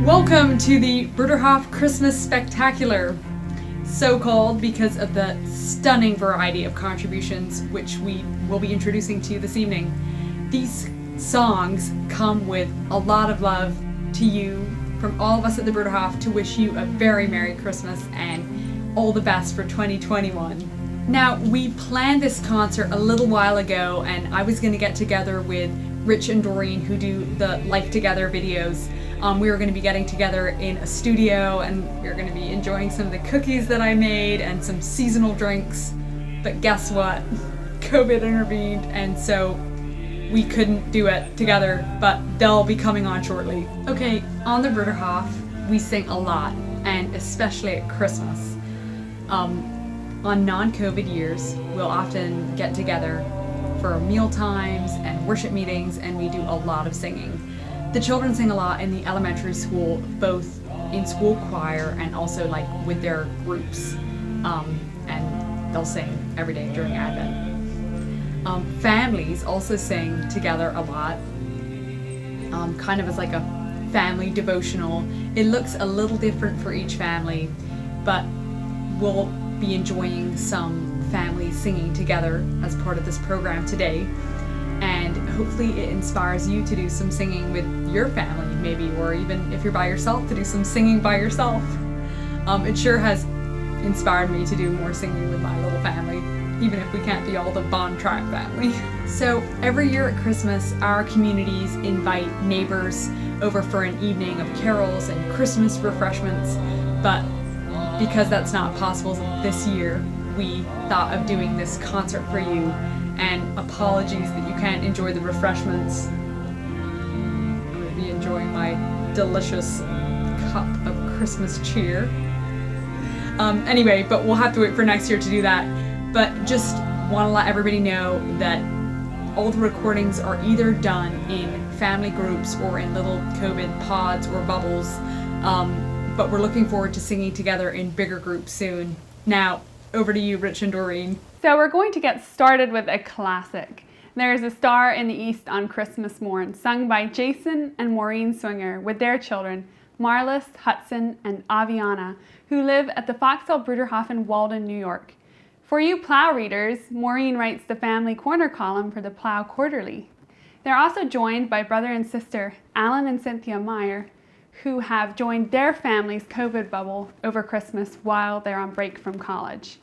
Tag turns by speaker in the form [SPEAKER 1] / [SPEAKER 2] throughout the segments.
[SPEAKER 1] Welcome to the Bruderhof Christmas Spectacular, so called because of the stunning variety of contributions which we will be introducing to you this evening. These songs come with a lot of love to you from all of us at the Bruderhof to wish you a very Merry Christmas and all the best for 2021. Now, we planned this concert a little while ago, and I was going to get together with Rich and Doreen, who do the Life Together videos. We were going to be getting together in a studio, and we were going to be enjoying some of the cookies that I made and some seasonal drinks. But guess what? COVID intervened, and so we couldn't do it together, but they'll be coming on shortly. Okay, on the Bruderhof, we sing a lot, and especially at Christmas. On non-COVID years, we'll often get together for meal times and worship meetings, and we do a lot of singing. The children sing a lot in the elementary school, both in school choir and also like with their groups, and they'll sing every day during Advent. Families also sing together a lot, kind of as like a family devotional. It looks a little different for each family, but we'll be enjoying some families singing together as part of this program today. And hopefully it inspires you to do some singing with your family, maybe, or even if you're by yourself, to do some singing by yourself. It sure has inspired me to do more singing with my little family, even if we can't be all the Bon Track family. So every year at Christmas, our communities invite neighbors over for an evening of carols and Christmas refreshments, but because that's not possible this year, we thought of doing this concert for you. And apologies that you can't enjoy the refreshments. I'm going to be enjoying my delicious cup of Christmas cheer. Anyway, but we'll have to wait for next year to do that. But just want to let everybody know that all the recordings are either done in family groups or in little COVID pods or bubbles. But we're looking forward to singing together in bigger groups soon. Now, over to you, Rich and Doreen.
[SPEAKER 2] So we're going to get started with a classic. There is a Star in the East on Christmas Morn, sung by Jason and Maureen Swinger with their children, Marlys, Hudson, and Aviana, who live at the Foxhall Bruderhof in Walden, New York. For you Plow readers, Maureen writes the Family Corner column for the Plow Quarterly. They're also joined by brother and sister Alan and Cynthia Meier, who have joined their family's COVID bubble over Christmas while they're on break from college.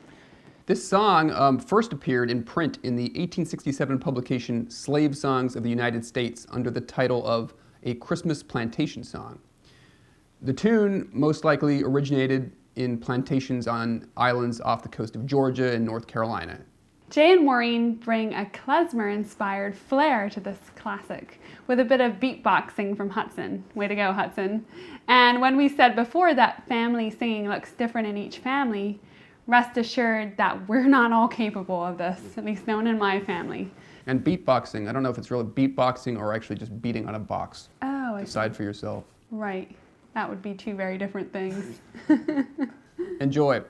[SPEAKER 3] This song first appeared in print in the 1867 publication Slave Songs of the United States under the title of A Christmas Plantation Song. The tune most likely originated in plantations on islands off the coast of Georgia and North Carolina.
[SPEAKER 2] Jay and Maureen bring a klezmer-inspired flair to this classic, with a bit of beatboxing from Hudson. Way to go, Hudson. And when we said before that family singing looks different in each family, rest assured that we're not all capable of this, at least no one in my family.
[SPEAKER 3] And beatboxing, I don't know if it's really beatboxing or actually just beating on a box.
[SPEAKER 2] Oh,
[SPEAKER 3] Decide for yourself.
[SPEAKER 2] Right. That would be two very different things.
[SPEAKER 3] Enjoy.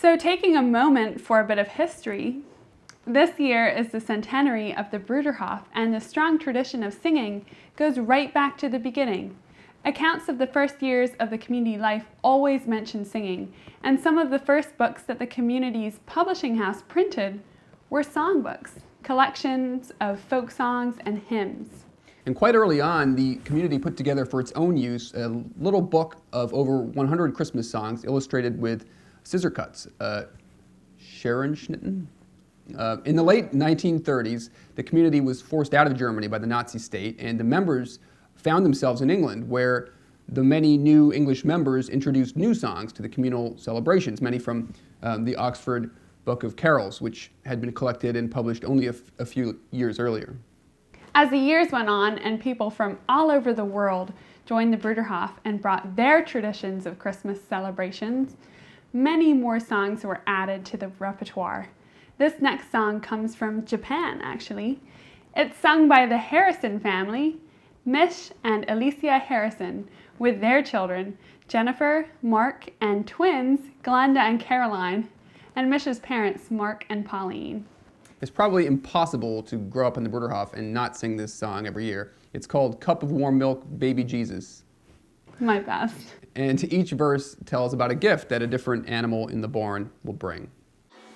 [SPEAKER 2] So taking a moment for a bit of history, this year is the centenary of the Bruderhof, and the strong tradition of singing goes right back to the beginning. Accounts of the first years of the community life always mention singing, and some of the first books that the community's publishing house printed were songbooks, collections of folk songs and hymns.
[SPEAKER 3] And quite early on, the community put together for its own use a little book of over 100 Christmas songs illustrated with scissor cuts, Scherenschnitten. In the late 1930s, the community was forced out of Germany by the Nazi state, and the members found themselves in England, where the many new English members introduced new songs to the communal celebrations, many from the Oxford Book of Carols, which had been collected and published only a few years earlier.
[SPEAKER 2] As the years went on and people from all over the world joined the Bruderhof and brought their traditions of Christmas celebrations, many more songs were added to the repertoire. This next song comes from Japan, actually. It's sung by the Harrison family, Mish and Alicia Harrison, with their children, Jennifer, Mark, and twins, Glenda and Caroline, and Mish's parents, Mark and Pauline.
[SPEAKER 3] It's probably impossible to grow up in the Bruderhof and not sing this song every year. It's called Cup of Warm Milk, Baby Jesus.
[SPEAKER 2] My best.
[SPEAKER 3] And each verse tells about a gift that a different animal in the barn will bring.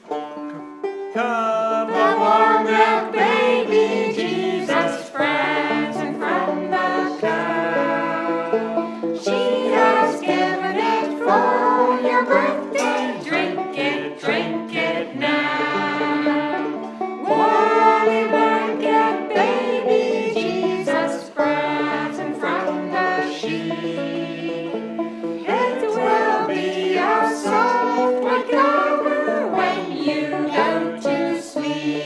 [SPEAKER 4] Cup of warm milk, baby Jesus, prancing from the cow. She has given it for your birthday. Drink it now. Woolly blanket, baby Jesus, prancing from the sheet. It will be a soft white cover when you go to sleep.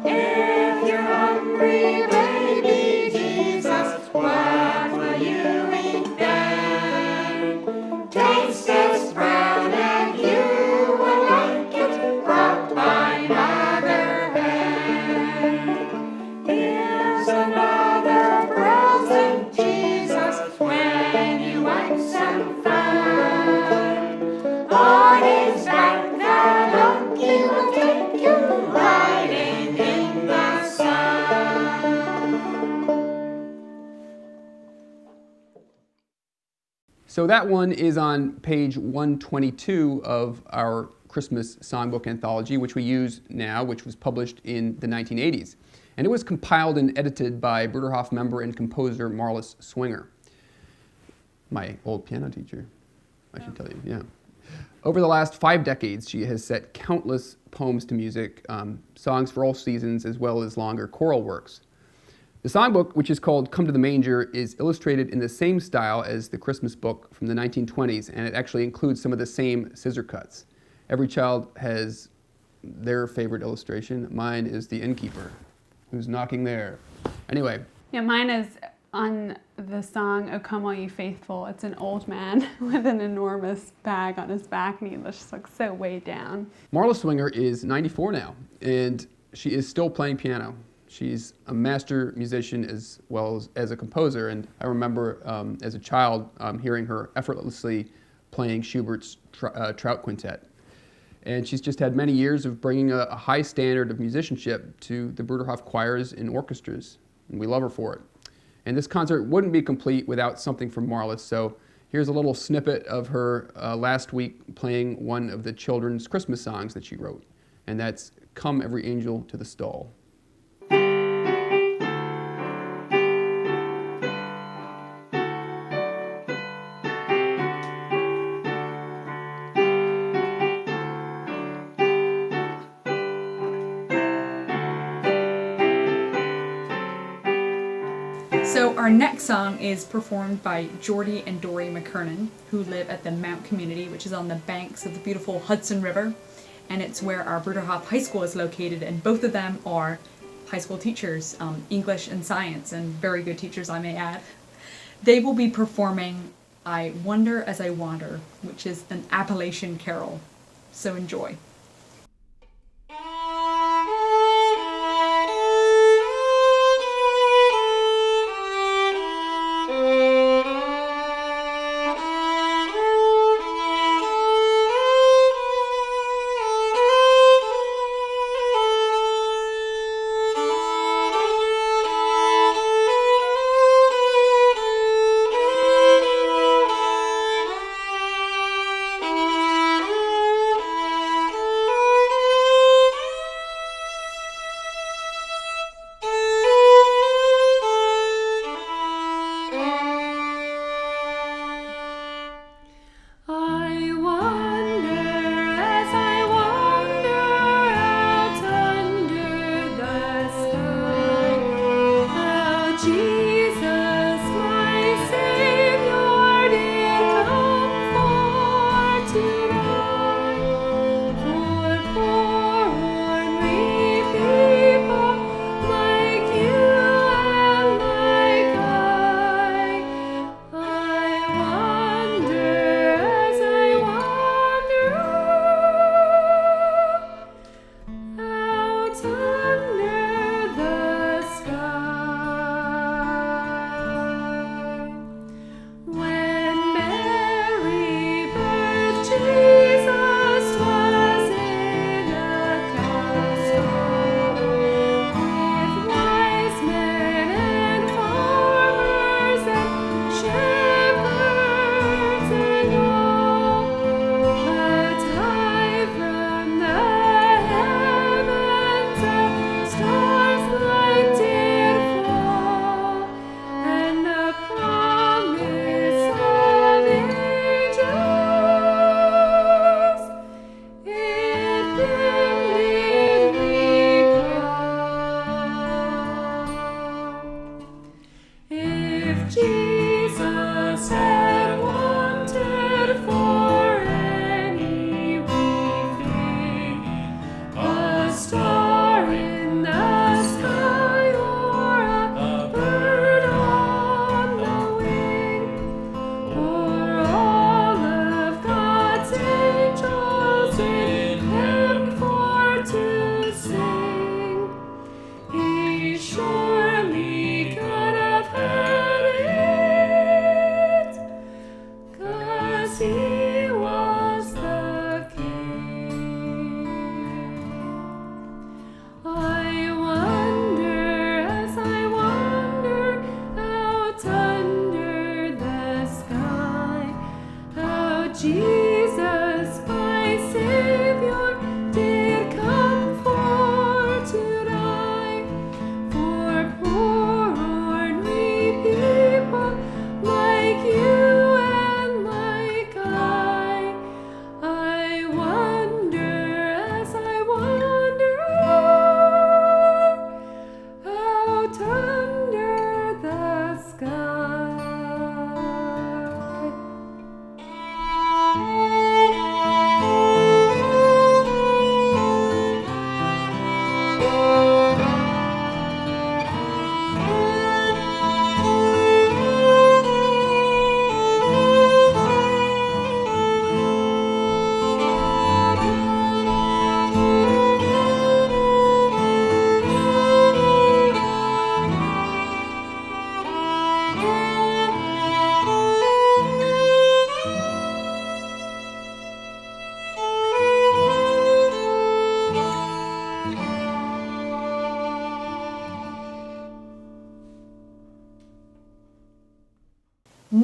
[SPEAKER 4] If you're hungry, baby Jesus, what will you eat then? Taste this brown and you will like it, brought by Mother Hen. Here's another present, Jesus, when you want some fun. On his back, the donkey will take you riding in the sun.
[SPEAKER 3] So that one is on page 122 of our Christmas songbook anthology, which we use now, which was published in the 1980s. And it was compiled and edited by Bruderhof member and composer Marlys Swinger, my old piano teacher, I should tell you, yeah. Over the last 5 decades, she has set countless poems to music, songs for all seasons, as well as longer choral works. The songbook, which is called Come to the Manger, is illustrated in the same style as the Christmas book from the 1920s, and it actually includes some of the same scissor cuts. Every child has their favorite illustration. Mine is the innkeeper, who's knocking there. Anyway.
[SPEAKER 2] Yeah, mine is on the song, O Come All You Faithful. It's an old man with an enormous bag on his back, and he just looks so weighed down.
[SPEAKER 3] Marlys Swinger is 94 now, and she is still playing piano. She's a master musician as well as a composer, and I remember as a child hearing her effortlessly playing Schubert's Trout Quintet. And she's just had many years of bringing a high standard of musicianship to the Bruderhof choirs and orchestras, and we love her for it. And this concert wouldn't be complete without something from Marlys, so here's a little snippet of her last week playing one of the children's Christmas songs that she wrote, and that's Come Every Angel to the Stall.
[SPEAKER 1] So our next song is performed by Geordie and Dorie McKernan, who live at the Mount community, which is on the banks of the beautiful Hudson River, and it's where our Bruderhof High School is located, and both of them are high school teachers, English and science, and very good teachers, I may add. They will be performing I Wonder as I Wander, which is an Appalachian carol, so enjoy.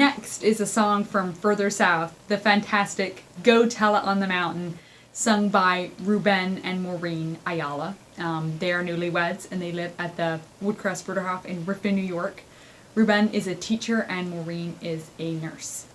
[SPEAKER 1] Next is a song from further south, the fantastic Go Tell It on the Mountain, sung by Ruben and Maureen Ayala. They are newlyweds and they live at the Woodcrest Bruderhof in Riften, New York. Ruben is a teacher and Maureen is a nurse.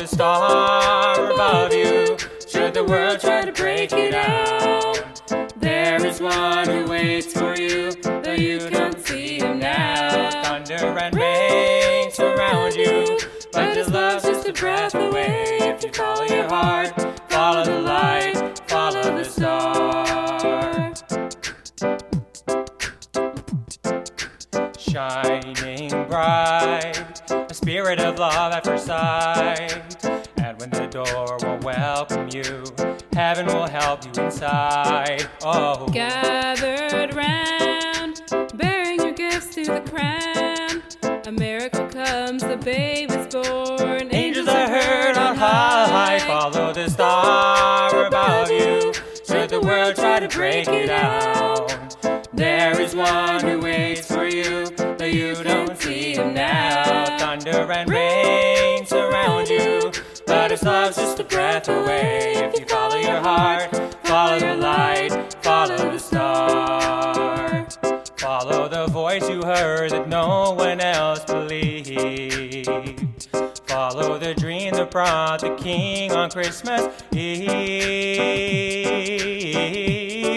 [SPEAKER 5] Star above you, should the world try to break it down. There is one who waits for you, though you don't see him now. Thunder and rain surround you, but his love's just a breath away. If you follow your heart, follow the light, follow the star. Shining bright, a spirit of love at first sight. And when the door will welcome you, heaven will help you inside. Oh,
[SPEAKER 6] gathered round, bearing your gifts to the crown. A miracle comes, the babe is born.
[SPEAKER 5] Angels are heard on high, follow the star above you, should the world try to break it down. There is one who waits for you, though you don't see him now. Thunder and rain surround you, but his love's just a breath away. If you follow your heart, follow the light, follow the star. Follow the voice you heard that no one else believed. Follow the dream that brought the King on Christmas Eve.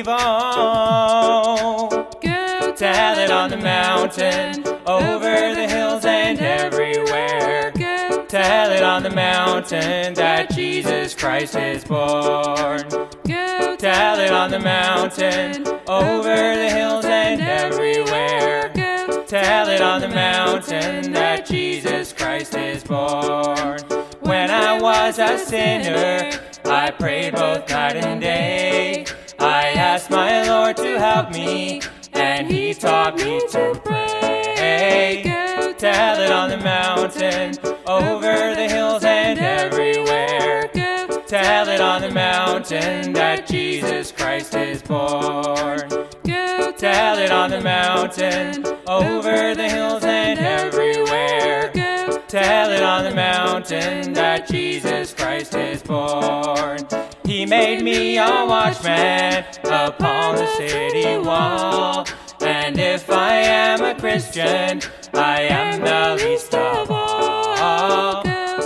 [SPEAKER 5] Oh,
[SPEAKER 6] go
[SPEAKER 5] tell it on the mountain, over the hills and everywhere.
[SPEAKER 6] Go
[SPEAKER 5] tell it on the mountain that Jesus Christ is born.
[SPEAKER 6] Go
[SPEAKER 5] tell it on the mountain, over the hills and everywhere.
[SPEAKER 6] Go
[SPEAKER 5] tell it on the mountain that Jesus Christ is born. When I was a sinner, I prayed both night and day. I asked my Lord to help me, and He taught me to pray.
[SPEAKER 6] Go
[SPEAKER 5] tell it on the mountain, over the hills and everywhere.
[SPEAKER 6] Go
[SPEAKER 5] tell it on the mountain that Jesus Christ is born.
[SPEAKER 6] Go
[SPEAKER 5] tell it on the mountain, over the hills and everywhere.
[SPEAKER 6] Go
[SPEAKER 5] tell it on the mountain that Jesus Christ is born. He made me a watchman upon the city wall, and if I am a Christian, I am the least of all.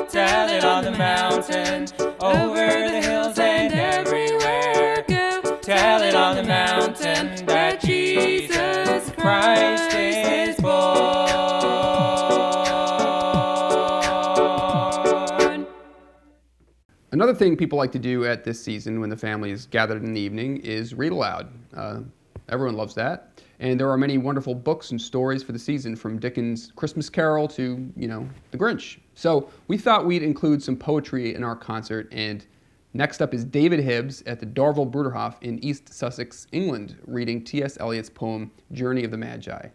[SPEAKER 5] Tell it on the mountain, over the hills and everywhere. Tell it on the mountain that Jesus Christ is born.
[SPEAKER 3] Another thing people like to do at this season when the family is gathered in the evening is read aloud. Everyone loves that. And there are many wonderful books and stories for the season, from Dickens' Christmas Carol to, The Grinch. So we thought we'd include some poetry in our concert, and next up is David Hibbs at the Darvel Bruderhof in East Sussex, England, reading T.S. Eliot's poem, Journey of the Magi.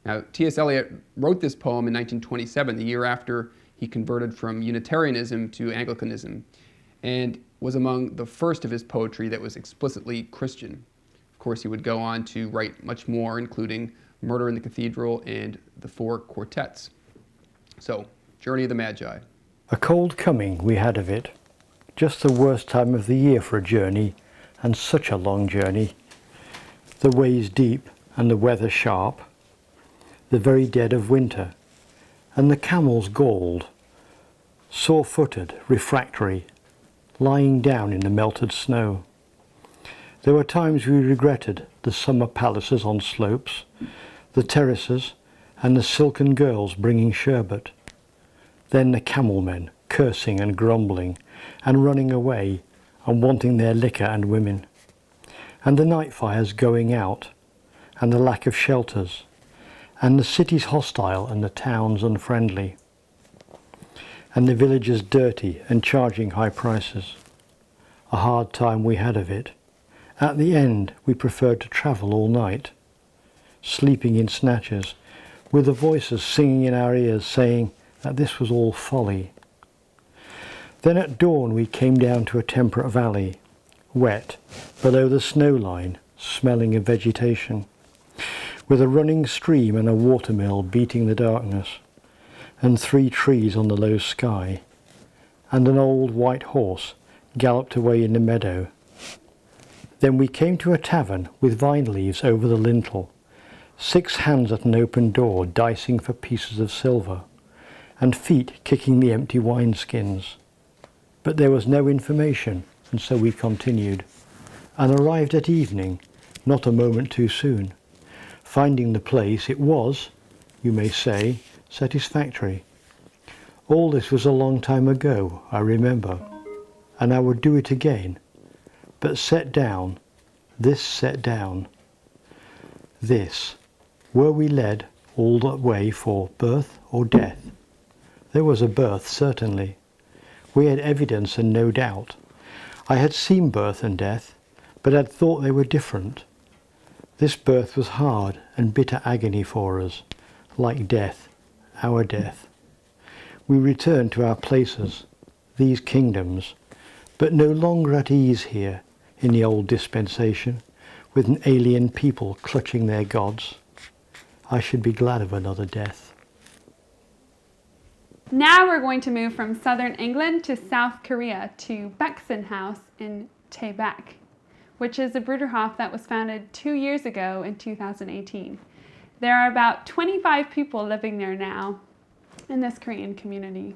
[SPEAKER 3] Now, T.S. Eliot wrote this poem in 1927, the year after he converted from Unitarianism to Anglicanism, and was among the first of his poetry that was explicitly Christian. Of course, he would go on to write much more, including Murder in the Cathedral and the 4 quartets. So, Journey of the Magi.
[SPEAKER 7] A cold coming we had of it, just the worst time of the year for a journey, and such a long journey. The ways deep and the weather sharp, the very dead of winter, and the camels galled, sore-footed, refractory, lying down in the melted snow. There were times we regretted the summer palaces on slopes, the terraces, and the silken girls bringing sherbet. Then the camel men cursing and grumbling and running away and wanting their liquor and women. and the night fires going out, and the lack of shelters, and the cities hostile and the towns unfriendly, and the villagers dirty and charging high prices. A hard time we had of it. At the end we preferred to travel all night, sleeping in snatches, with the voices singing in our ears saying that this was all folly. Then at dawn we came down to a temperate valley, wet, below the snow line, smelling of vegetation, with a running stream and a watermill beating the darkness, and 3 trees on the low sky, and an old white horse galloped away in the meadow. Then we came to a tavern with vine leaves over the lintel, 6 hands at an open door dicing for pieces of silver, and feet kicking the empty wineskins. But there was no information, and so we continued, and arrived at evening, not a moment too soon. Finding the place, it was, you may say, satisfactory. All this was a long time ago, I remember, and I would do it again. But set down, this, were we led all that way for birth or death? There was a birth, certainly. We had evidence and no doubt. I had seen birth and death, but had thought they were different. This birth was hard and bitter agony for us, like death, our death. We returned to our places, these kingdoms, but no longer at ease here in the old dispensation, with an alien people clutching their gods. I should be glad of another death.
[SPEAKER 2] Now we're going to move from southern England to South Korea to Baeksan House in Taebaek, which is a Bruderhof that was founded 2 years ago in 2018. There are about 25 people living there now in this Korean community.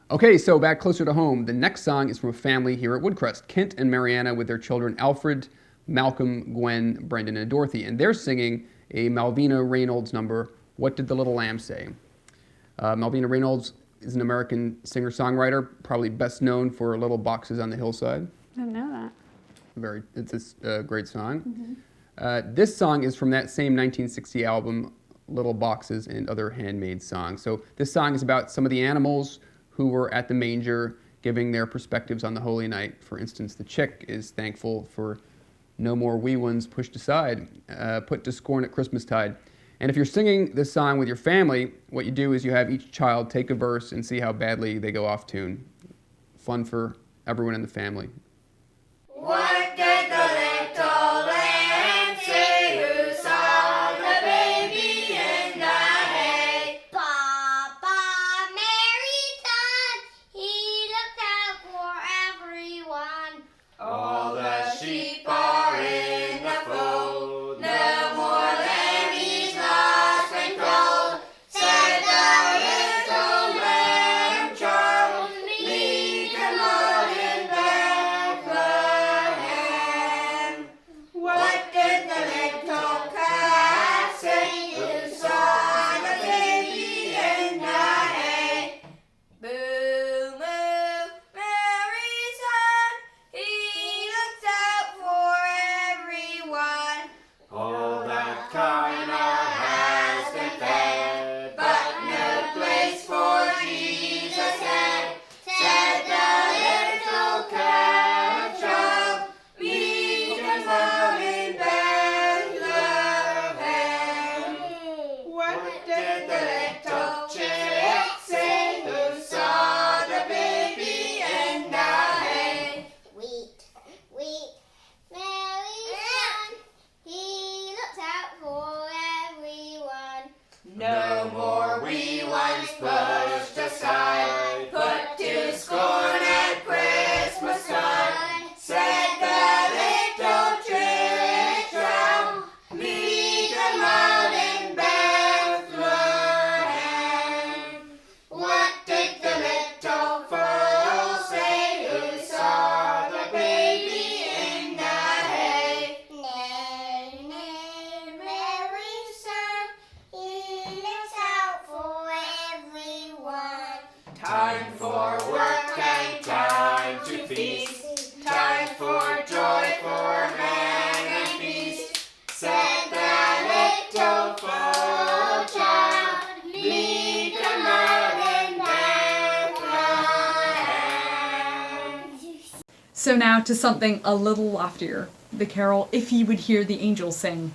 [SPEAKER 3] Okay, so back closer to home, the next song is from a family here at Woodcrest, Kent and Mariana with their children Alfred, Malcolm, Gwen, Brendan, and Dorothy, and they're singing a Malvina Reynolds number, What Did the Little Lamb Say? Malvina Reynolds is an American singer-songwriter, probably best known for Little Boxes on the Hillside.
[SPEAKER 2] Didn't know that.
[SPEAKER 3] It's a great song. Mm-hmm. This song is from that same 1960 album, Little Boxes and Other Handmade Songs. So this song is about some of the animals who were at the manger giving their perspectives on the Holy Night. For instance, the chick is thankful for no more wee ones pushed aside, put to scorn at Christmastide. And if you're singing this song with your family, what you do is you have each child take a verse and see how badly they go off tune. Fun for everyone in the family.
[SPEAKER 4] What did the little lamb say who saw the baby in the hay? Papa Mary thought he looked out for everyone. All the sheep are in the fold, no more lammies lost and cold. Said the little lamb child, meek and mild in Bethlehem. Time for work and time to feast. Time for joy, for man and beast. Set the little foal child, lead them out in Bethlehem.
[SPEAKER 1] So now to something a little loftier, the carol If Ye Would Hear the Angels Sing.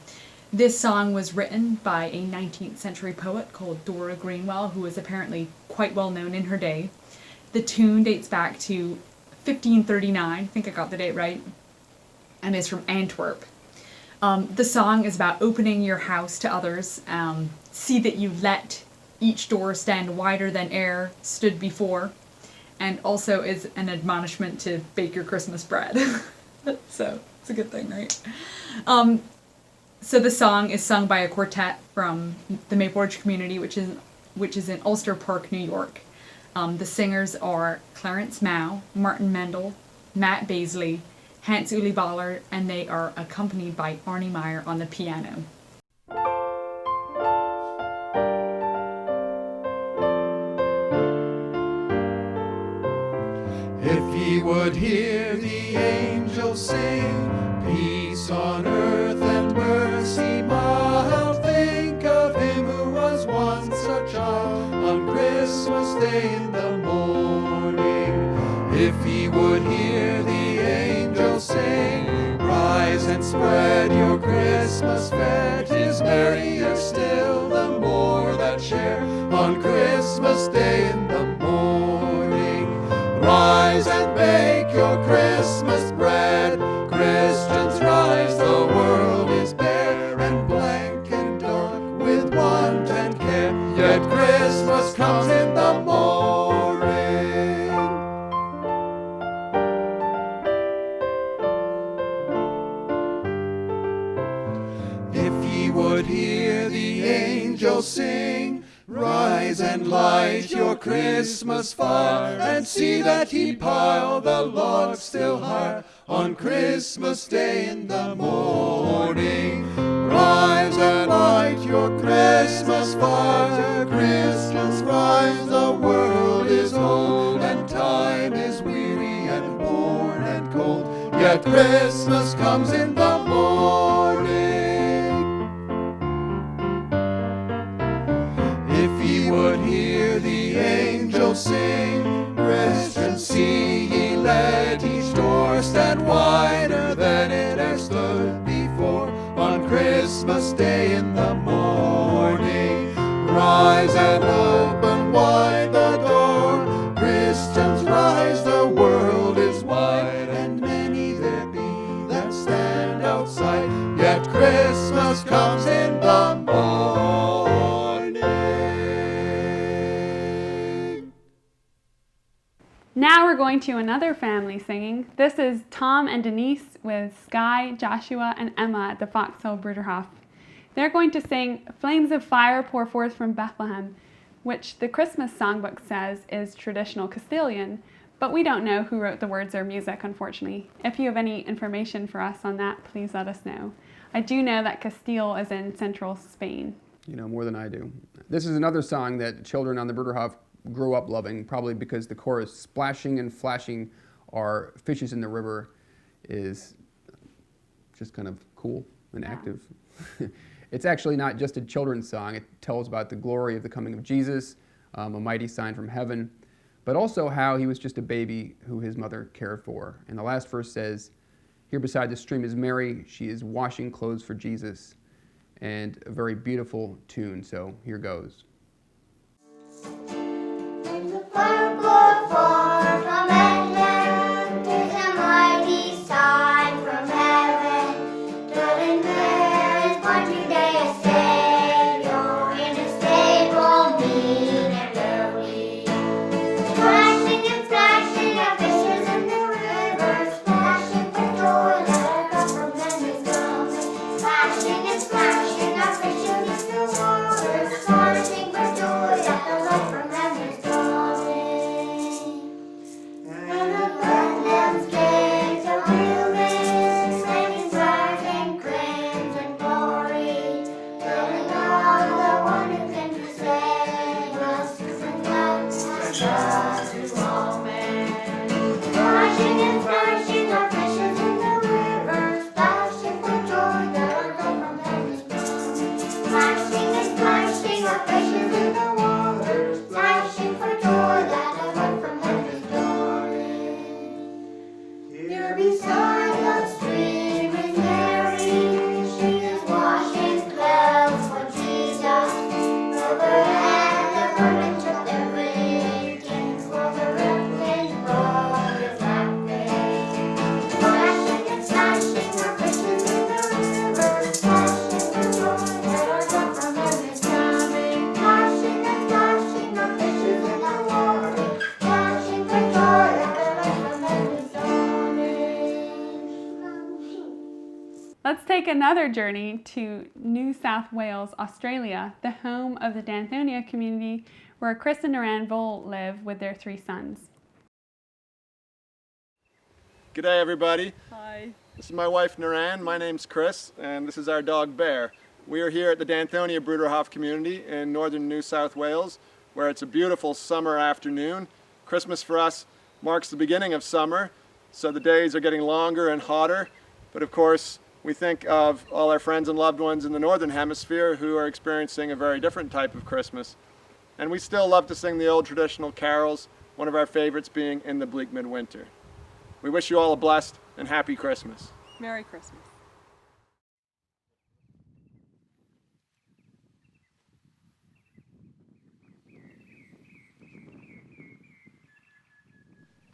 [SPEAKER 1] This song was written by a 19th century poet called Dora Greenwell, who was apparently quite well known in her day. The tune dates back to 1539, I think I got the date right, and is from Antwerp. The song is about opening your house to others. See that you let each door stand wider than e'er stood before, and also is an admonishment to bake your Christmas bread. So it's a good thing, right? So the song is sung by a quartet from the Maple Ridge community, which is in Ulster Park, New York. The singers are Clarence Mao, Martin Maendel, Matt Baisley, Hans Uli Baller, and they are accompanied by Arnie Meier on the piano.
[SPEAKER 8] If ye would hear the angels sing, peace on earth and mercy mild, think of him who was once a child on Christmas Day in the morning. If ye would hear the angels sing, rise and spread your Christmas fare. 'Tis merrier still the more that share on Christmas Day in the morning. Rise and bake your Christmas bread. Christians rise, the world is bare and blank and dark with want and care. Yet Christmas comes in the morning. If ye would hear the angels sing, rise and light your Christmas fire, and see that ye pile the logs still higher on Christmas Day in the morning. Rise and light your Christmas fire. Christians rise, the world is old, and time is weary and worn and cold. Yet Christmas comes in the morning. If ye would hear the angels sing, Christians, see ye let each door stand wider than it has stood before on Christmas Day in the morning. Rise and open wide the door. Christians rise, the world is wide, and many there be that stand outside. Yet Christmas comes in the morning.
[SPEAKER 2] Now we're going to another family singing. This is Tom and Denise with Sky, Joshua, and Emma at the Foxhill Bruderhof. They're going to sing Flames of Fire Pour Forth from Bethlehem, which the Christmas songbook says is traditional Castilian, but we don't know who wrote the words or music, unfortunately. If you have any information for us on that, please let us know. I do know that Castile is in central Spain.
[SPEAKER 3] You know more than I do. This is another song that children on the Bruderhof grew up loving, probably because the chorus, splashing and flashing our fishes in the river, is just kind of cool and active. It's actually not just a children's song. It tells about the glory of the coming of Jesus, a mighty sign from heaven, but also how he was just a baby who his mother cared for. And the last verse says, here beside the stream is Mary. She is washing clothes for Jesus. And a very beautiful tune, so here goes.
[SPEAKER 4] And the fire pour forth from Bethlehem, 'tis a mighty sign from heaven. Darling, there is born today a Savior in a stable mean and lowly. Splashing and splashing our fishes in the river, splashing for joy that come from them is coming. Splashing and splashing our fishes in the water, splashing
[SPEAKER 2] Let's take another journey to New South Wales, Australia, the home of the Danthonia community where Chris and Norann Voll live with their 3 sons.
[SPEAKER 9] G'day everybody.
[SPEAKER 6] Hi.
[SPEAKER 9] This is my wife Norann, my name's Chris, and this is our dog Bear. We are here at the Danthonia Bruderhof community in northern New South Wales, where it's a beautiful summer afternoon. Christmas for us marks the beginning of summer, so the days are getting longer and hotter, but of course we think of all our friends and loved ones in the Northern Hemisphere who are experiencing a very different type of Christmas. And we still love to sing the old traditional carols, one of our favorites being In the Bleak Midwinter. We wish you all a blessed and happy Christmas.
[SPEAKER 6] Merry Christmas.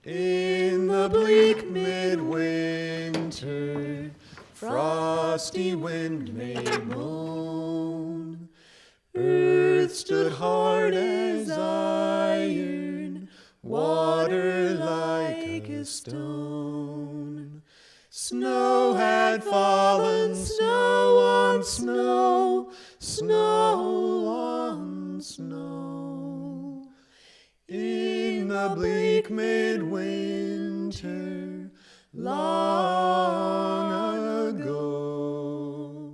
[SPEAKER 8] In the bleak midwinter, frosty wind made moan. Earth stood hard as iron, water like a stone. Snow had fallen, snow on snow, snow on snow. In the bleak midwinter, long ago.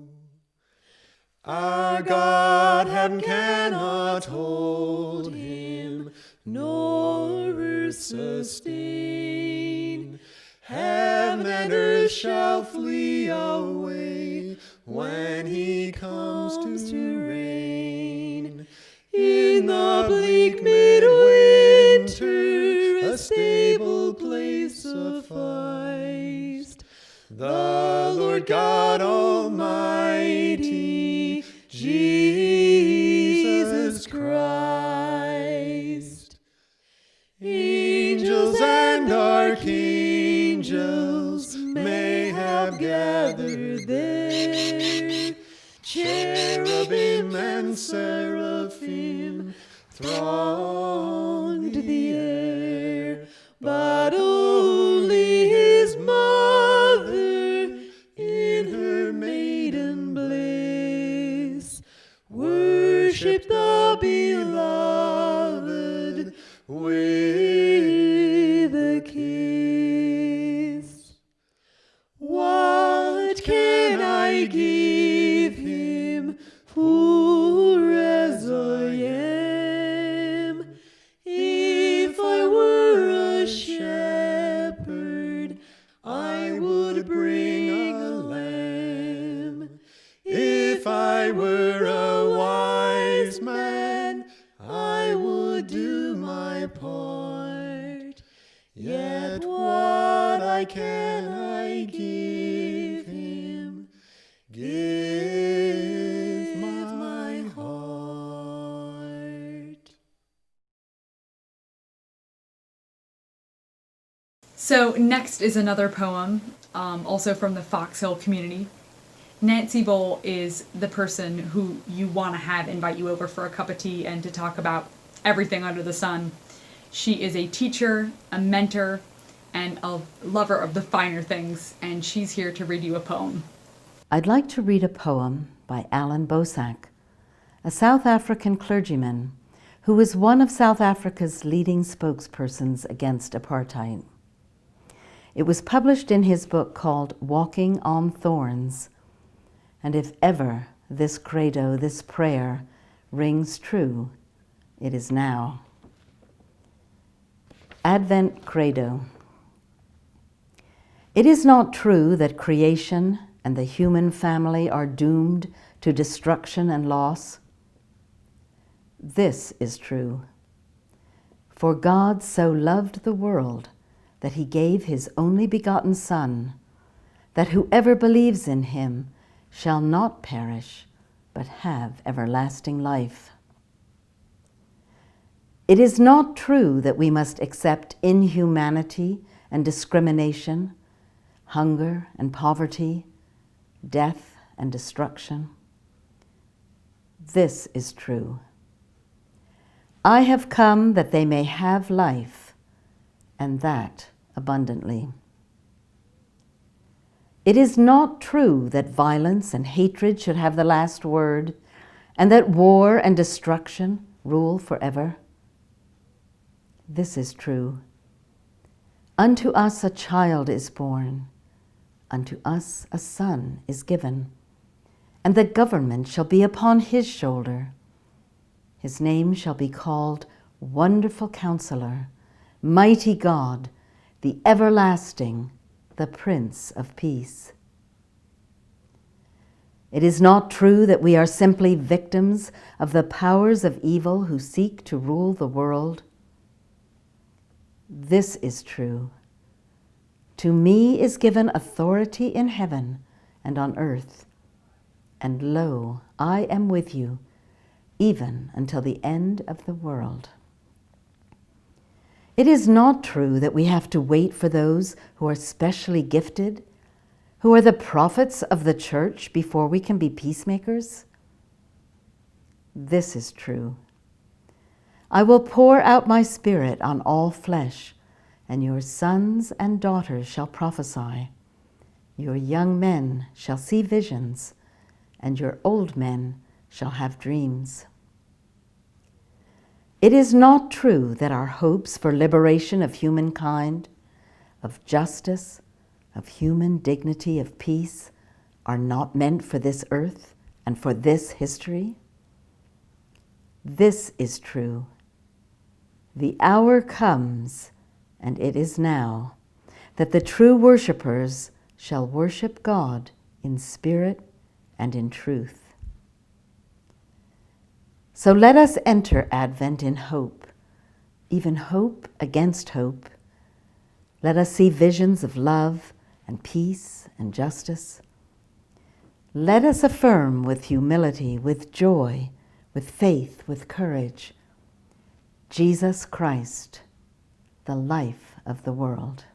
[SPEAKER 8] Our God heaven cannot hold him, nor earth sustain. Heaven and earth shall flee away when he comes to reign. In the bleak midwinter, a stable place sufficed. The Lord God Almighty, Jesus Christ. Angels and archangels may have gathered there. Cherubim and seraphim thronged the air, but only his mother in her maiden bliss worshipped the beloved with a kiss. What can I give him, poor as I am? If I were a shepherd, I would bring a lamb. If I were a wise man, I would do my part. Yet what can I give him? Give my heart.
[SPEAKER 1] So next is another poem, also from the Foxhill community. Nancy Voll is the person who you want to have invite you over for a cup of tea and to talk about everything under the sun. She is a teacher, a mentor, and a lover of the finer things, and she's here to read you a poem.
[SPEAKER 10] I'd like to read a poem by Alan Bosak, a South African clergyman who was one of South Africa's leading spokespersons against apartheid. It was published in his book called Walking on Thorns, and if ever this credo, this prayer, rings true, it is now. Advent Credo. It is not true that creation and the human family are doomed to destruction and loss. This is true. For God so loved the world that he gave his only begotten Son, that whoever believes in him shall not perish, but have everlasting life. It is not true that we must accept inhumanity and discrimination, hunger and poverty, death and destruction. This is true. I have come that they may have life, and that abundantly. It is not true that violence and hatred should have the last word, and that war and destruction rule forever. This is true. Unto us a child is born, unto us a son is given, and the government shall be upon his shoulder. His name shall be called Wonderful Counselor, Mighty God, the Everlasting, the Prince of Peace. It is not true that we are simply victims of the powers of evil who seek to rule the world. This is true. To me is given authority in heaven and on earth, and lo, I am with you, even until the end of the world. It is not true that we have to wait for those who are specially gifted, who are the prophets of the church, before we can be peacemakers. This is true. I will pour out my Spirit on all flesh, and your sons and daughters shall prophesy. Your young men shall see visions, and your old men shall have dreams. It is not true that our hopes for liberation of humankind, of justice, of human dignity, of peace, are not meant for this earth and for this history. This is true. The hour comes, and it is now, that the true worshipers shall worship God in spirit and in truth. So let us enter Advent in hope, even hope against hope. Let us see visions of love and peace and justice. Let us affirm with humility, with joy, with faith, with courage, Jesus Christ, the life of the world.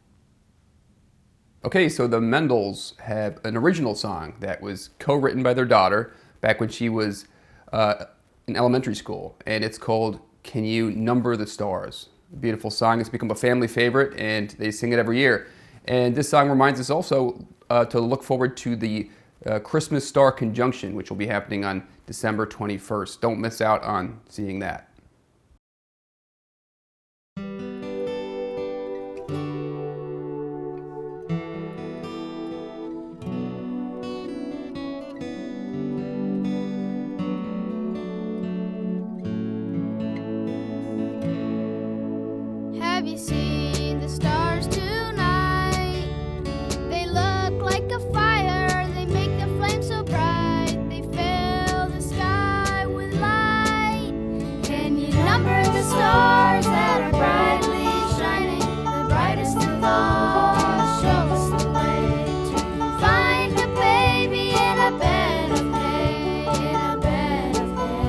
[SPEAKER 3] Okay, so the Maendels have an original song that was co-written by their daughter back when she was in elementary school, and it's called Can You Number the Stars? A beautiful song. It's become a family favorite, and they sing it every year. And this song reminds us also to look forward to the Christmas Star Conjunction, which will be happening on December 21st. Don't miss out on seeing that.
[SPEAKER 4] Have you seen the stars tonight? They look like a fire, they make the flame so bright. They fill the sky with light. Can you number the stars that are brightly shining? The brightest of all, show us the way to find a baby in a bed of hay, in a bed of hay.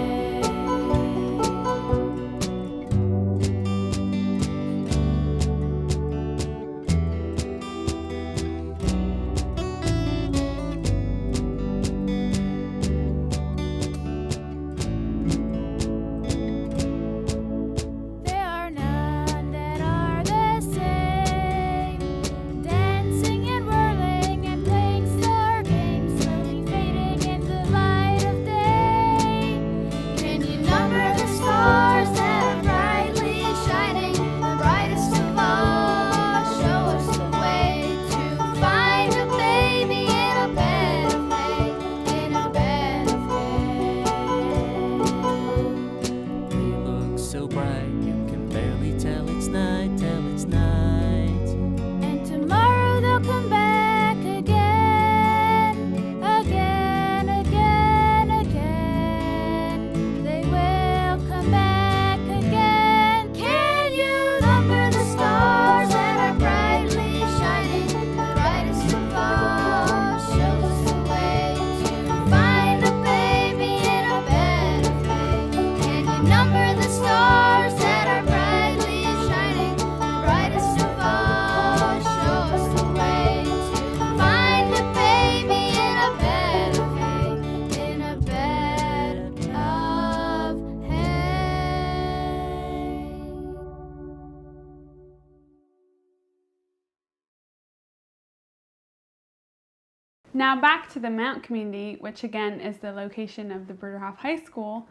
[SPEAKER 2] Now back to the Mount community, which again is the location of the Bruderhof High School,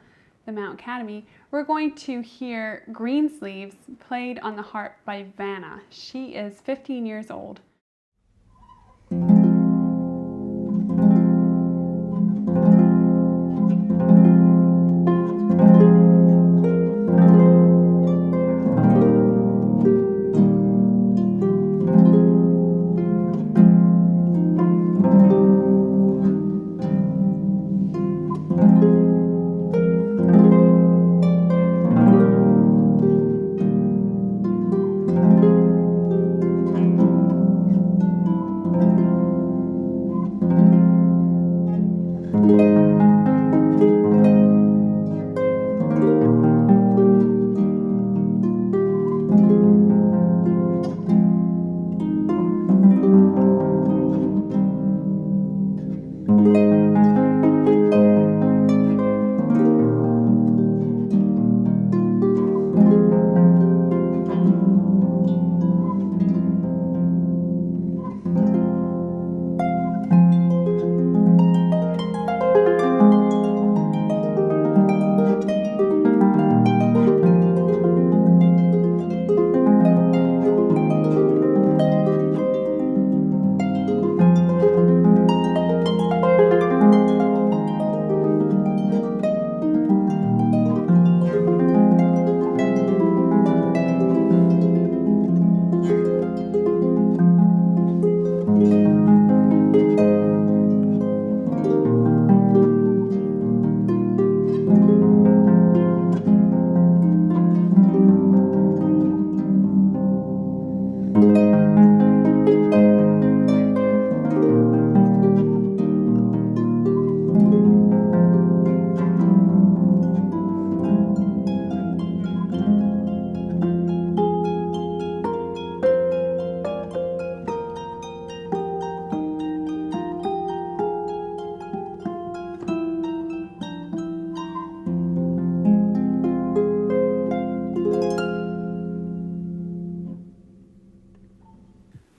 [SPEAKER 2] the Mount Academy. We're going to hear Greensleeves played on the harp by Vanna. She is 15 years old.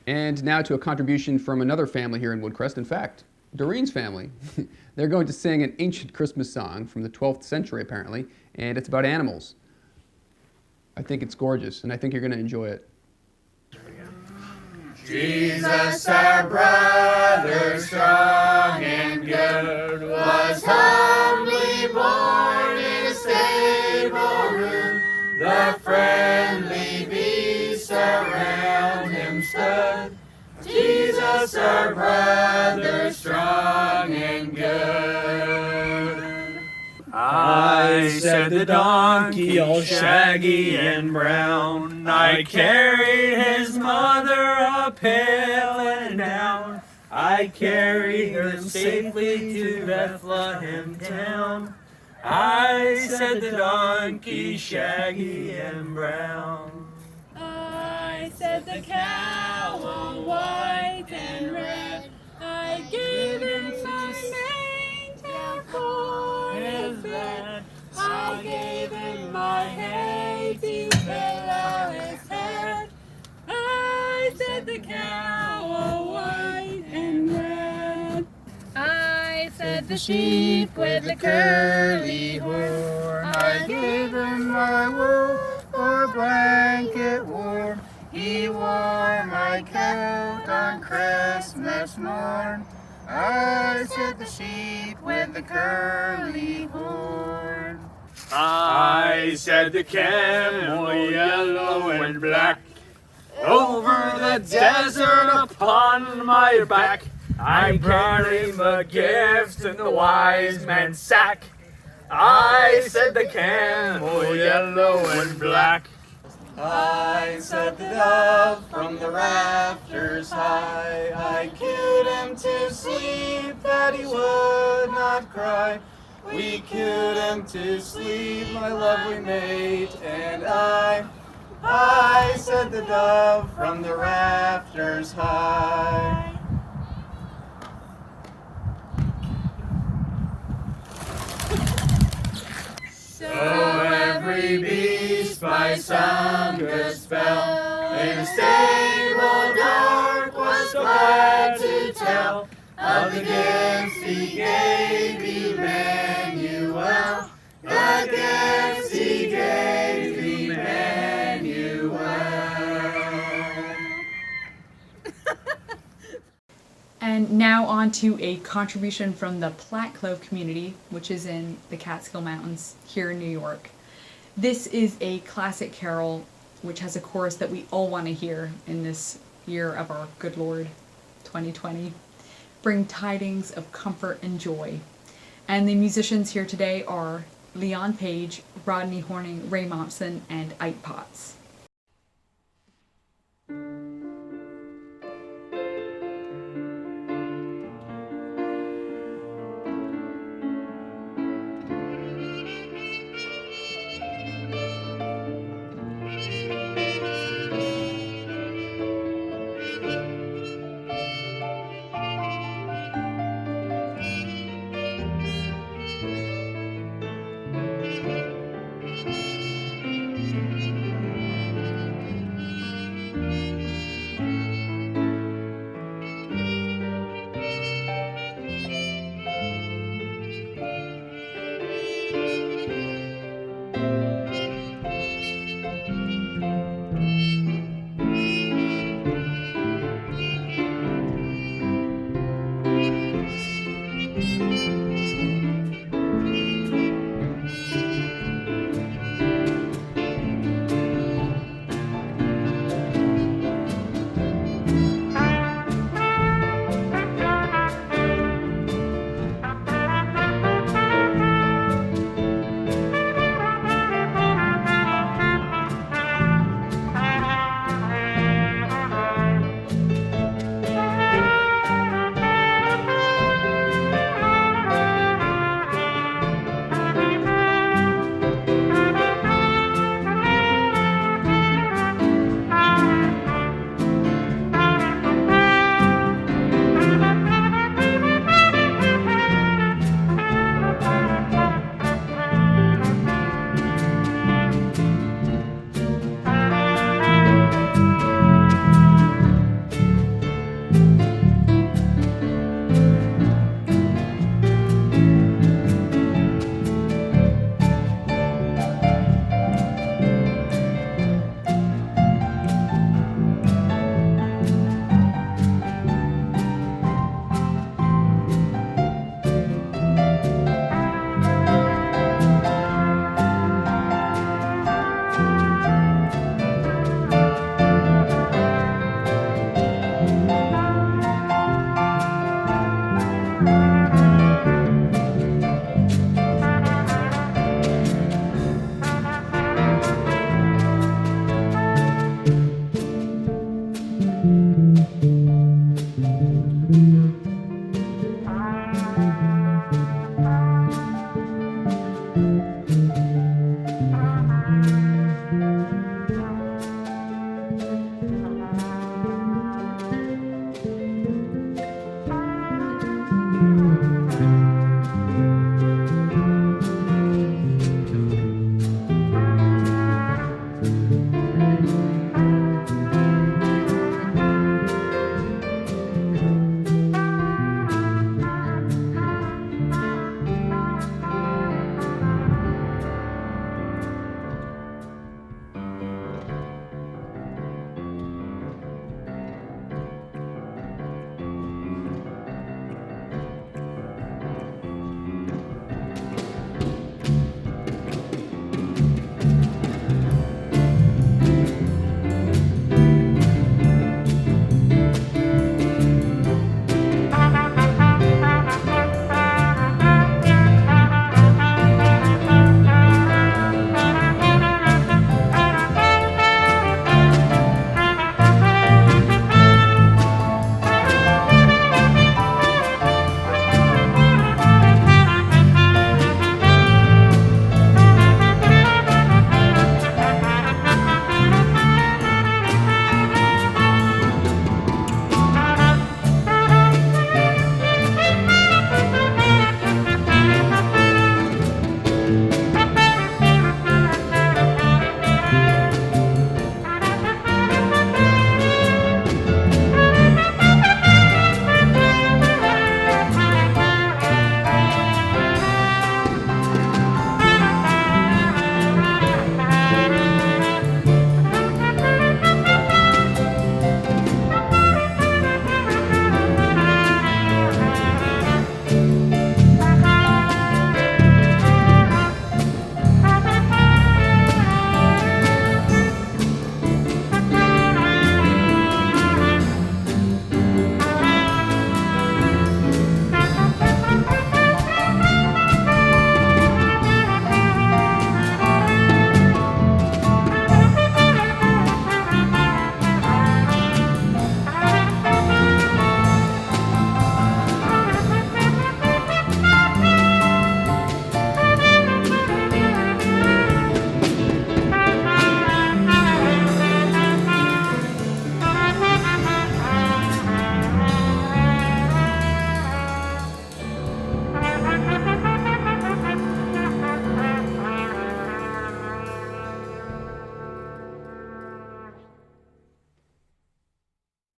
[SPEAKER 3] And now to a contribution from another family here in Woodcrest. In fact, Doreen's family. They're going to sing an ancient Christmas song from the 12th century, apparently, and it's about animals. I think it's gorgeous, and I think you're going to enjoy it.
[SPEAKER 5] Jesus, our brother, strong and good, was humbly born in a stable room. The friendly beasts around him stood. Jesus, our brother, strong and good. I said the donkey, all shaggy and brown. I carried his mother up hill and down. I carried her safely to Bethlehem town. I said the donkey, shaggy and brown.
[SPEAKER 6] I said the cow, all white and red. I gave him my manger for his bed. I gave him my hay to pillow his head. I said the cow, all white and red. I said the sheep with the curly horn. I gave him my wool for blanket warm. He wore my coat on Christmas morn. I said the sheep with the curly horn.
[SPEAKER 5] I said the camel, yellow and black, over the desert upon my back. I brought him a gift in the wise man's sack. I said the camel, yellow and black. I said the dove from the rafters high. I cued him to sleep that he would not cry. We cued him to sleep, my lovely mate and I. I said the dove from the rafters high. So every beast by some good spell in a stable dark was glad to tell
[SPEAKER 6] of the gifts he gave Emmanuel, the gifts he gave Emmanuel.
[SPEAKER 1] And now on to a contribution from the Platte Clove community, which is in the Catskill Mountains here in New York. This is a classic carol which has a chorus that we all want to hear in this year of our good Lord, 2020. Bring tidings of comfort and joy. And the musicians here today are Leon Page, Rodney Horning, Ray Mommsen, and Ike Potts.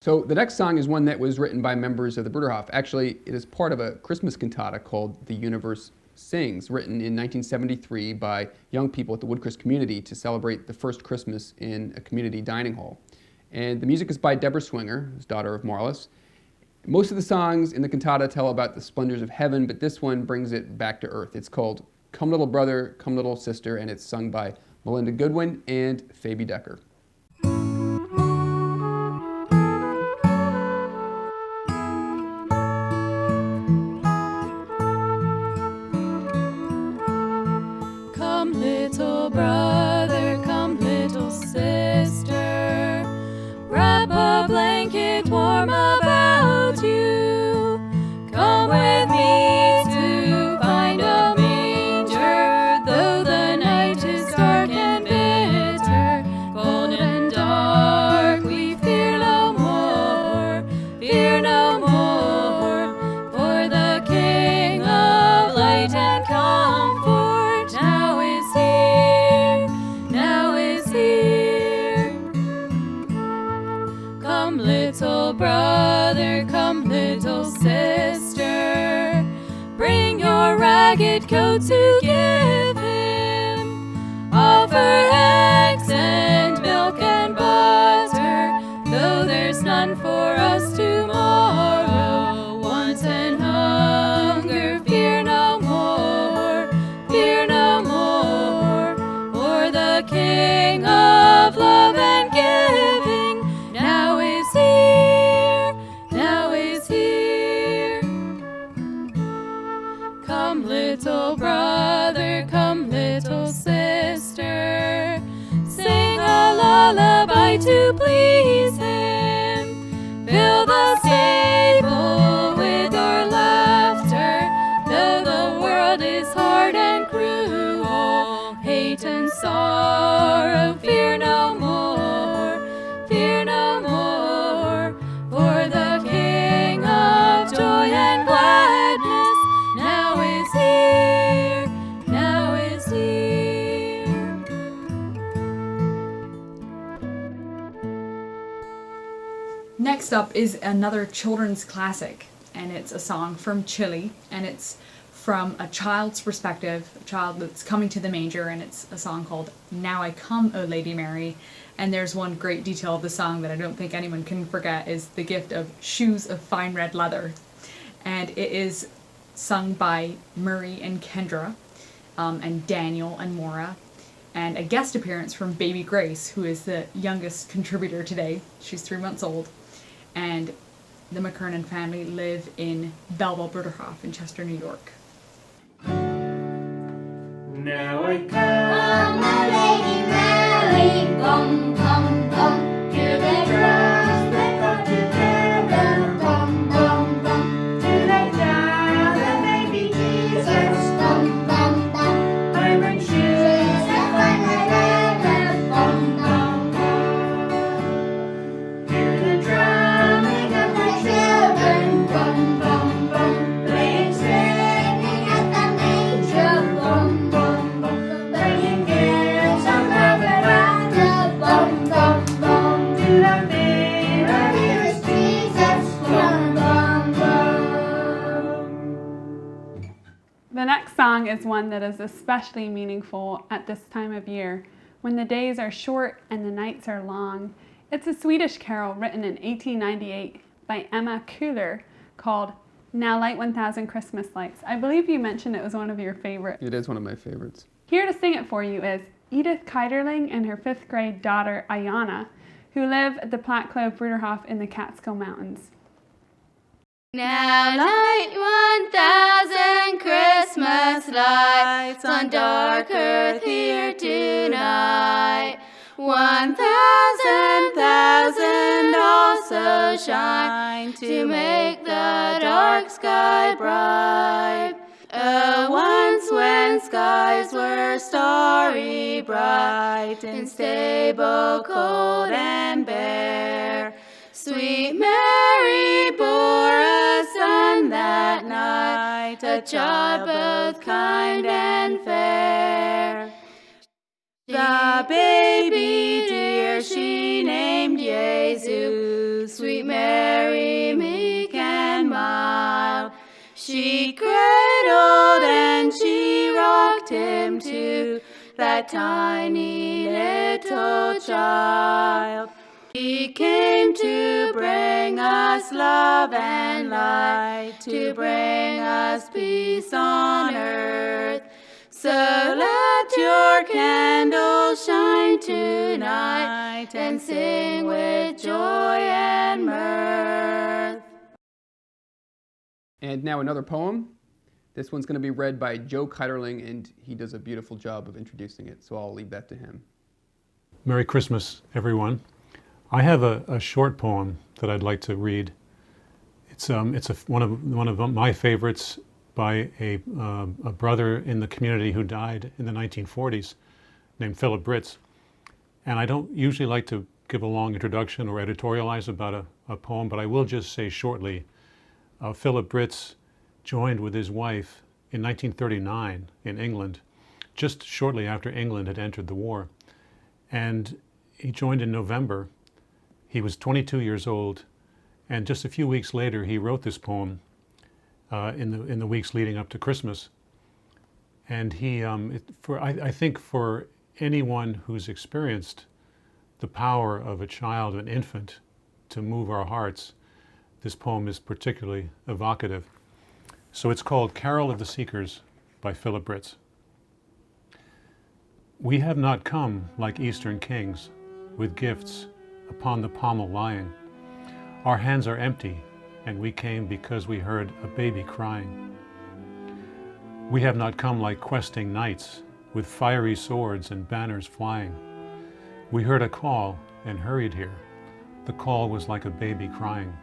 [SPEAKER 3] So the next song is one that was written by members of the Bruderhof. Actually, it is part of a Christmas cantata called The Universe Sings, written in 1973 by young people at the Woodcrest community to celebrate the first Christmas in a community dining hall. And the music is by Deborah Swinger, who's daughter of Marlys. Most of the songs in the cantata tell about the splendors of heaven, but this one brings it back to earth. It's called Come Little Brother, Come Little Sister, and it's sung by Melinda Goodwin and Phoebe Decker.
[SPEAKER 6] Come little brother, come little sister, wrap a blanket warm about you. Come with me to find a manger, though the night is dark and bitter, cold and dark. We fear no more, for the King of light and comfort now is here, now is here. Come little brother, come little sister, bring your ragged coat to give him. Offer eggs and milk and butter, though there's none for us tomorrow. Want and hunger, fear no more, for the King of love and giving now is here, now is here. Come little brother, come little sister, sing a lullaby to please him. Fill the stable with your laughter, though the world is hard and cruel. Hate and sorrow, fear no more, for the King of joy and gladness now is here, now is here.
[SPEAKER 1] Next up is another children's classic, and it's a song from Chile, and it's from a child's perspective, a child that's coming to the manger, and it's a song called Now I Come, O Lady Mary. And there's one great detail of the song that I don't think anyone can forget is the gift of shoes of fine red leather. And it is sung by Murray and Kendra, and Daniel and Maura, and a guest appearance from baby Grace, who is the youngest contributor today. She's 3 months old. And the McKernan family live in Belleville, Bruderhof in Chester, New York.
[SPEAKER 5] Now I come,
[SPEAKER 4] Come, O Lady Mary, come, come, come, hear the drums that come together, come, come, come, to lay down the baby Jesus, come, come, come, I bring shoes and fine leather, come, come, come, hear the drumming of the children, come, come, come, playing, singing at the manger, come, come, bringing gifts of love and laughter, bum, bum, bum, to the baby, dearest Jesus, bum, bum, bum.
[SPEAKER 2] The next song is one that is especially meaningful at this time of year, when the days are short and the nights are long. It's a Swedish carol written in 1898 by Emma Kuhler called Now Light 1,000 Christmas Lights. I believe you mentioned it was one of your favorites.
[SPEAKER 3] It is one of my favorites.
[SPEAKER 2] Here to sing it for you is Edith Keiderling and her 5th grade daughter Ayana, who live at the Platclove Bruderhof in the Catskill Mountains.
[SPEAKER 6] Now light 1,000 Christmas lights on dark earth here tonight. 1,000,000 also shine to make the dark sky bright. Once when skies were starry bright and stable cold and bare, sweet Mary bore a son that night, a child both kind and fair. The baby dear she named Jesus,
[SPEAKER 11] sweet Mary, meek and mild. She cradled and she rocked him too, that tiny little child. He came to bring us love and light, to bring us peace on earth. So let your candles shine tonight and sing with joy and mirth.
[SPEAKER 3] And now another poem. This one's going to be read by Joe Keiderling, and he does a beautiful job of introducing it, so I'll leave that to him.
[SPEAKER 12] Merry Christmas, everyone. I have a short poem that I'd like to read. It's one of my favorites by a brother in the community who died in the 1940s named Philip Britz. And I don't usually like to give a long introduction or editorialize about a poem, but I will just say shortly, Philip Britz joined with his wife in 1939 in England, just shortly after England had entered the war. And he joined in November. He was 22 years old, and just a few weeks later he wrote this poem in the weeks leading up to Christmas. And he, I think for anyone who's experienced the power of a child, an infant, to move our hearts, this poem is particularly evocative. So it's called Carol of the Seekers by Philip Britz. We have not come like Eastern kings, with gifts upon the pommel lying. Our hands are empty, and we came because we heard a baby crying. We have not come like questing knights, with fiery swords and banners flying. We heard a call and hurried here. The call was like a baby crying.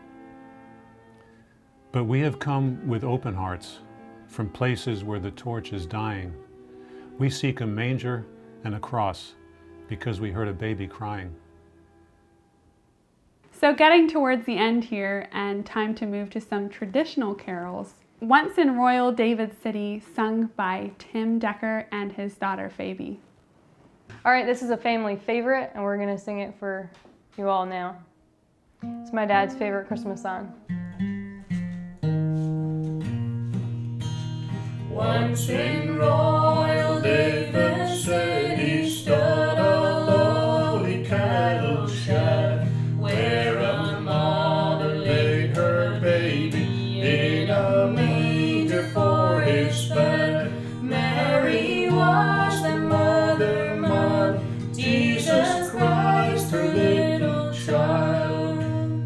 [SPEAKER 12] But we have come with open hearts, from places where the torch is dying. We seek a manger and a cross, because we heard a baby crying.
[SPEAKER 2] So getting towards the end here, and time to move to some traditional carols. Once in Royal David City, sung by Tim Decker and his daughter Phoebe.
[SPEAKER 13] All right, this is a family favorite, and we're gonna sing it for you all now. It's my dad's favorite Christmas song.
[SPEAKER 8] Once in Royal David City stood a lowly cattle shed, where a mother laid her baby in a manger for his bed. Mary was the mother mud, Jesus Christ her little child.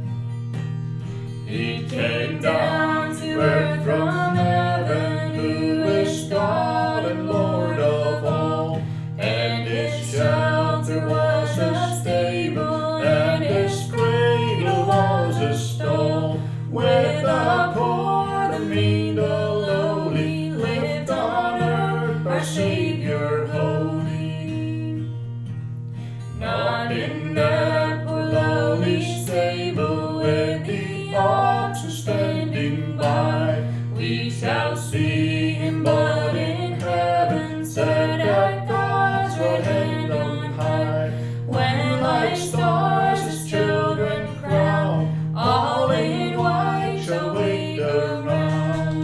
[SPEAKER 8] He came down to earth from heaven, who is God and Lord of all, and his shelter was a stable, and his cradle was a stall, with the poor, the mean, the lowly, lived on earth our Savior holy. Not in that poor lowly stable, with the oxen standing by, we shall see him but in heaven, set at God's right hand on high, when like stars his children crown, all in white shall wait around.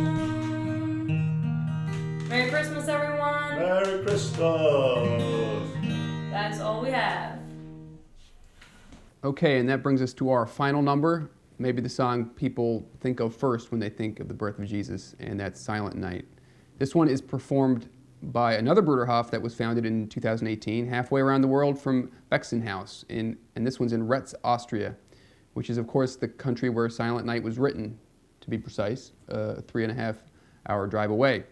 [SPEAKER 13] Merry Christmas, everyone.
[SPEAKER 8] Merry Christmas.
[SPEAKER 13] That's all we have.
[SPEAKER 3] Okay, and that brings us to our final number, maybe the song people think of first when they think of the birth of Jesus, and that's Silent Night. This one is performed by another Bruderhof that was founded in 2018, halfway around the world from Baeksan House, and this one's in Retz, Austria, which is, of course, the country where Silent Night was written, to be precise, a 3.5-hour drive away.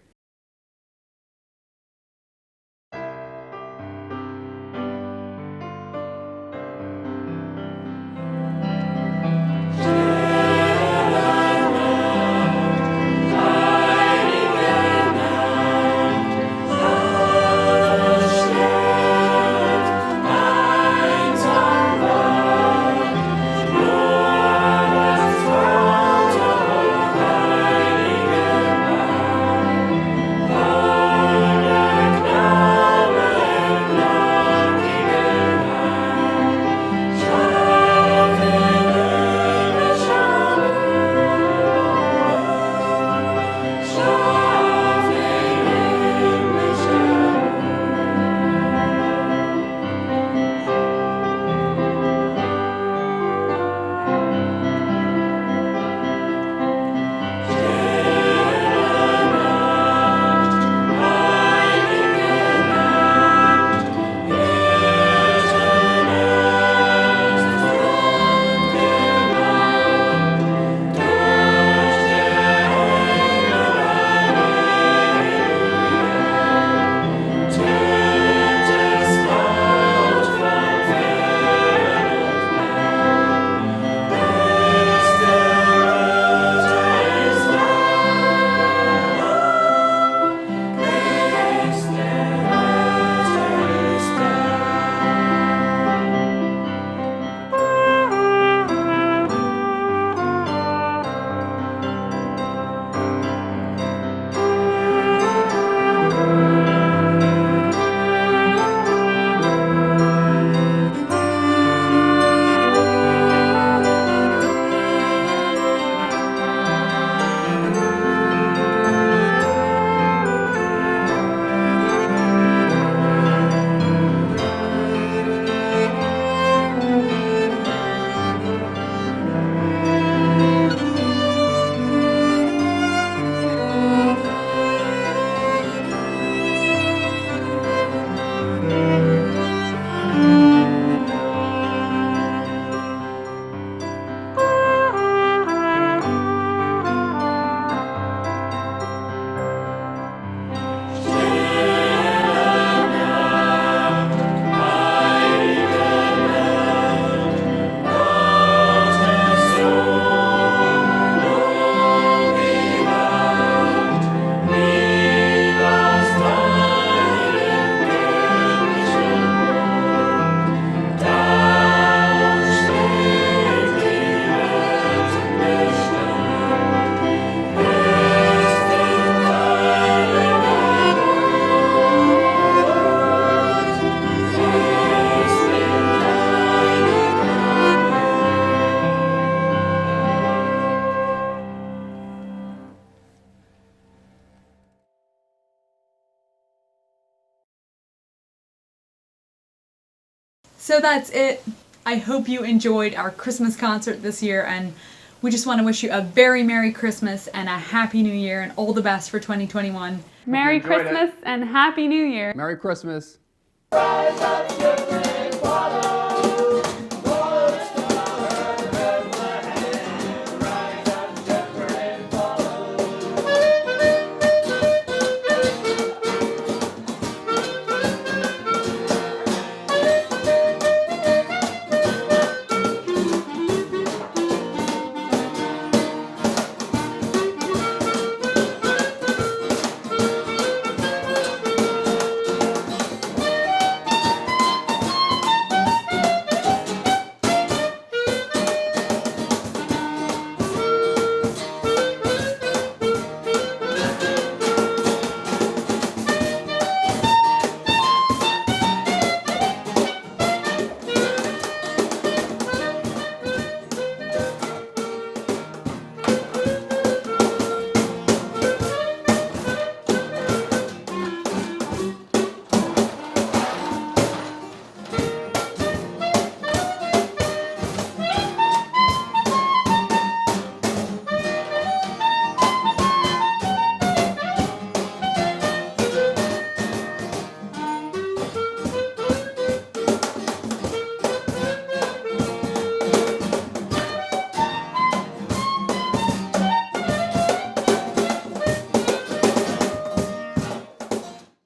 [SPEAKER 8] Hiding
[SPEAKER 1] So that's it. I hope you enjoyed our Christmas concert this year, and we just want to wish you a very Merry Christmas and a Happy New Year and all the best for 2021.
[SPEAKER 2] Merry Christmas and Happy New Year.
[SPEAKER 3] Merry Christmas.
[SPEAKER 6] Rise up, children, follow